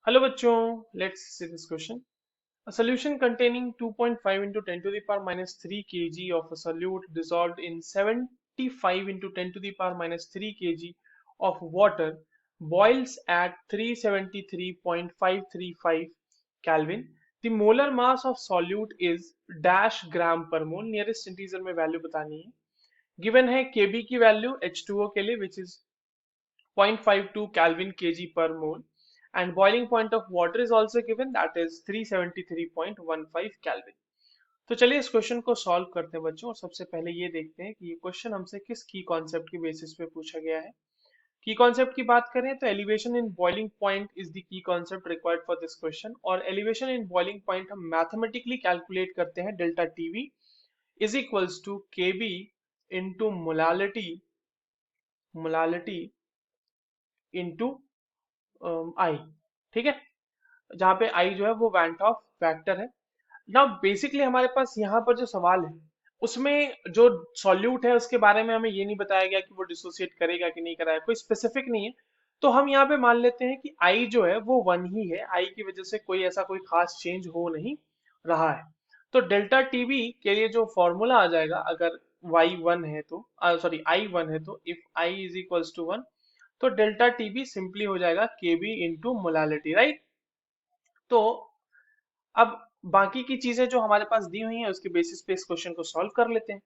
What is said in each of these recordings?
Hello बच्चों, let's see this question. A solution containing 2.5 into 10 to the power minus 3 kg of a solute dissolved in 75 into 10 to the power minus 3 kg of water boils at 373.535 Kelvin. The molar mass of solute is dash gram per mole. Nearest integer में value बतानी है. Given है Kb की value H2O के लिए which is 0.52 Kelvin kg per mole, and boiling point of water is also given, that is 373.15 Kelvin. तो चलिए इस क्वेश्चन को सॉल्व करते हैं बच्चों. और सबसे पहले ये देखते हैं कि ये क्वेश्चन हमसे किस की कॉन्सेप्ट की बेसिस पे पूछा गया है. की कॉन्सेप्ट की बात करें तो elevation in boiling point is the key concept required for this question. और एलिवेशन इन बॉइलिंग पॉइंट हम मैथमेटिकली कैलकुलेट करते हैं. Delta Tb is equals to K B into molality molality into i. ठीक है, जहाँ पे आई जो है वो वेंट ऑफ फैक्टर है. ना बेसिकली हमारे पास यहाँ पर जो सवाल है उसमें जो सॉल्यूट है उसके बारे में हमें ये नहीं बताया गया कि वो डिसोसिएट करेगा कि नहीं कराएगा, कोई स्पेसिफिक नहीं है. तो हम यहाँ पे मान लेते हैं कि आई जो है वो वन ही है. आई की वजह से कोई ऐसा कोई खास चेंज हो नहीं रहा है. तो डेल्टा टीबी के लिए जो फॉर्मूला आ जाएगा, अगर वाई वन है तो सॉरी आई वन है, तो if I is equals to one, तो डेल्टा टीबी सिंपली हो जाएगा केबी इंटू मोलालिटी, राइट. तो अब बाकी की चीजें जो हमारे पास दी हुई हैं उसके बेसिस पे इस क्वेश्चन को सॉल्व कर लेते हैं.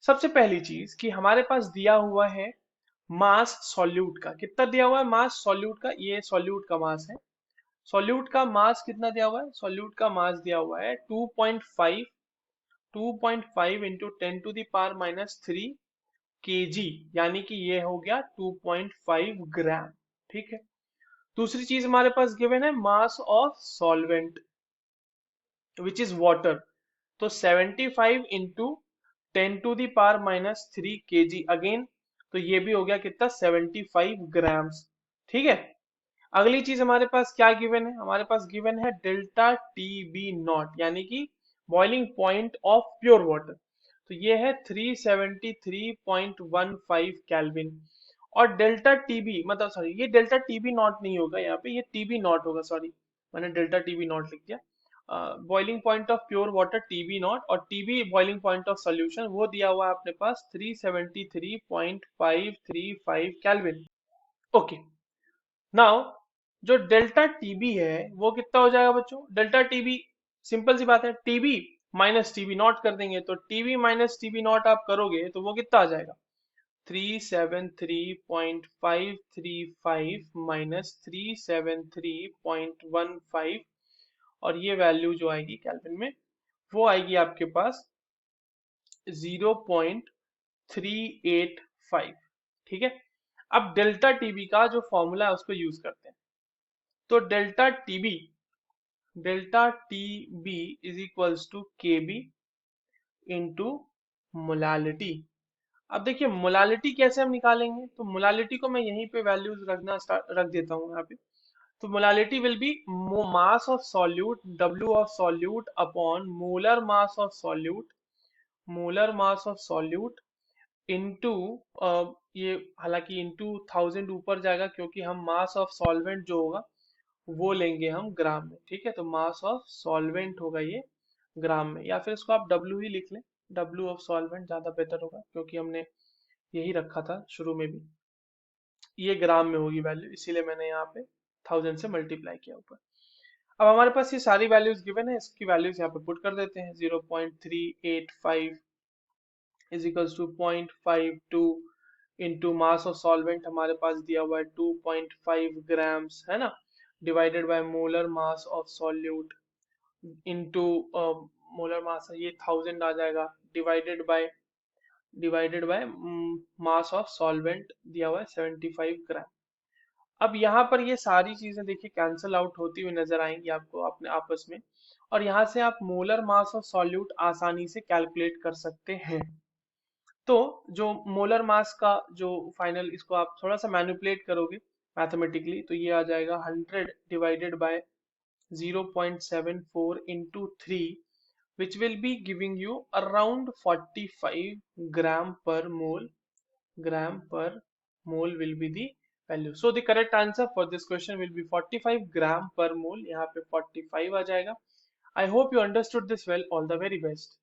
सबसे पहली चीज कि हमारे पास दिया हुआ है मास सॉल्यूट का. कितना दिया हुआ है मास सॉल्यूट का? ये सॉल्यूट का मास है. सॉल्यूट का मास कितना दिया हुआ है? सॉल्यूट का मास दिया हुआ है 2.5 2.5 into 10 to the power minus 3 kg, यानी कि ये हो गया 2.5 ग्राम. ठीक है. दूसरी चीज हमारे पास गिवन है mass of solvent which is water. तो 75 into 10 to the power minus 3 kg again. तो ये भी हो गया कितना? 75 ग्राम्स. ठीक है. अगली चीज हमारे पास क्या गिवन है? हमारे पास गिवन है डेल्टा टी बी नॉट, यानी कि boiling point of pure water. तो ये है 373.15 केल्विन. और डेल्टा टीबी मतलब सॉरी, ये डेल्टा टीबी नॉट नहीं होगा यहाँ पे, ये टीबी नॉट होगा. सॉरी, मैंने डेल्टा टीबी नॉट लिख दिया. Boiling point of pure water Tb naught, और Tb boiling point of solution वो दिया हुआ है अपने पास 373.535 केल्विन. ओके. नाउ जो डेल्टा टीबी है वो कितना हो जाएगा बच्चों? डेल्टा टीबी सिंपल सी बात है, टीबी माइनस टीबी नॉट कर देंगे. तो टीबी माइनस टीबी नॉट आप करोगे तो वो कितना आ जाएगा? 373.535 माइनस 373.15, और ये वैल्यू जो आएगी केल्विन में वो आएगी आपके पास 0.385. ठीक है. अब डेल्टा टीबी का जो फॉर्मूला है उसको यूज करते हैं. तो delta TB is equals to K B into molality. अब देखिए मोलालिटी कैसे हम निकालेंगे. तो मोलालिटी को मैं यहीं पे वैल्यूज रख देता हूँ यहाँ पे. तो molality will be mass of solute, W of solute upon molar mass of solute, molar mass of solute into, ये हालांकि इनटू 1000 ऊपर जाएगा क्योंकि हम मास ऑफ सॉल्वेंट जो होगा वो लेंगे हम ग्राम में. ठीक है. तो मास ऑफ सॉल्वेंट होगा ये ग्राम में, या फिर इसको आप डब्ल्यू ही लिख लें. डब्ल्यू ऑफ सॉल्वेंट ज्यादा बेटर होगा क्योंकि हमने यही रखा था शुरू में भी. ये ग्राम में होगी वैल्यू, इसीलिए मैंने यहाँ पे 1000 से मल्टीप्लाई किया ऊपर. अब हमारे पास ये सारी वैल्यूज गिवन है, इसकी वैल्यूज यहाँ पे पुट कर देते हैं. 0.385 is equals to 0.52 into mass of solvent हमारे पास दिया हुआ है 2.5 ग्राम्स, है ना, divided by molar mass of solute into molar mass ये 1000 आ जाएगा, divided by mass of solvent दिया हुआ है 75 ग्राम. अब यहाँ पर ये सारी चीजें देखिए कैंसल आउट होती हुई नजर आएंगी आपको अपने आपस में, और यहाँ से आप मोलर मास ऑफ सॉल्यूट आसानी से कैलकुलेट कर सकते हैं. तो जो मोलर मास का जो फाइनल, इसको आप थोड़ा सा मैनिपुलेट करोगे मैथमेटिकली तो ये आ जाएगा 100 divided by 0.74 into 3, which will be giving you around 45 gram per mole. Gram per mole will be the value. So the correct answer for this question will be 45 ग्राम पर मोल, यहाँ पे 45 आ जाएगा। I hope you understood this well, all the very best.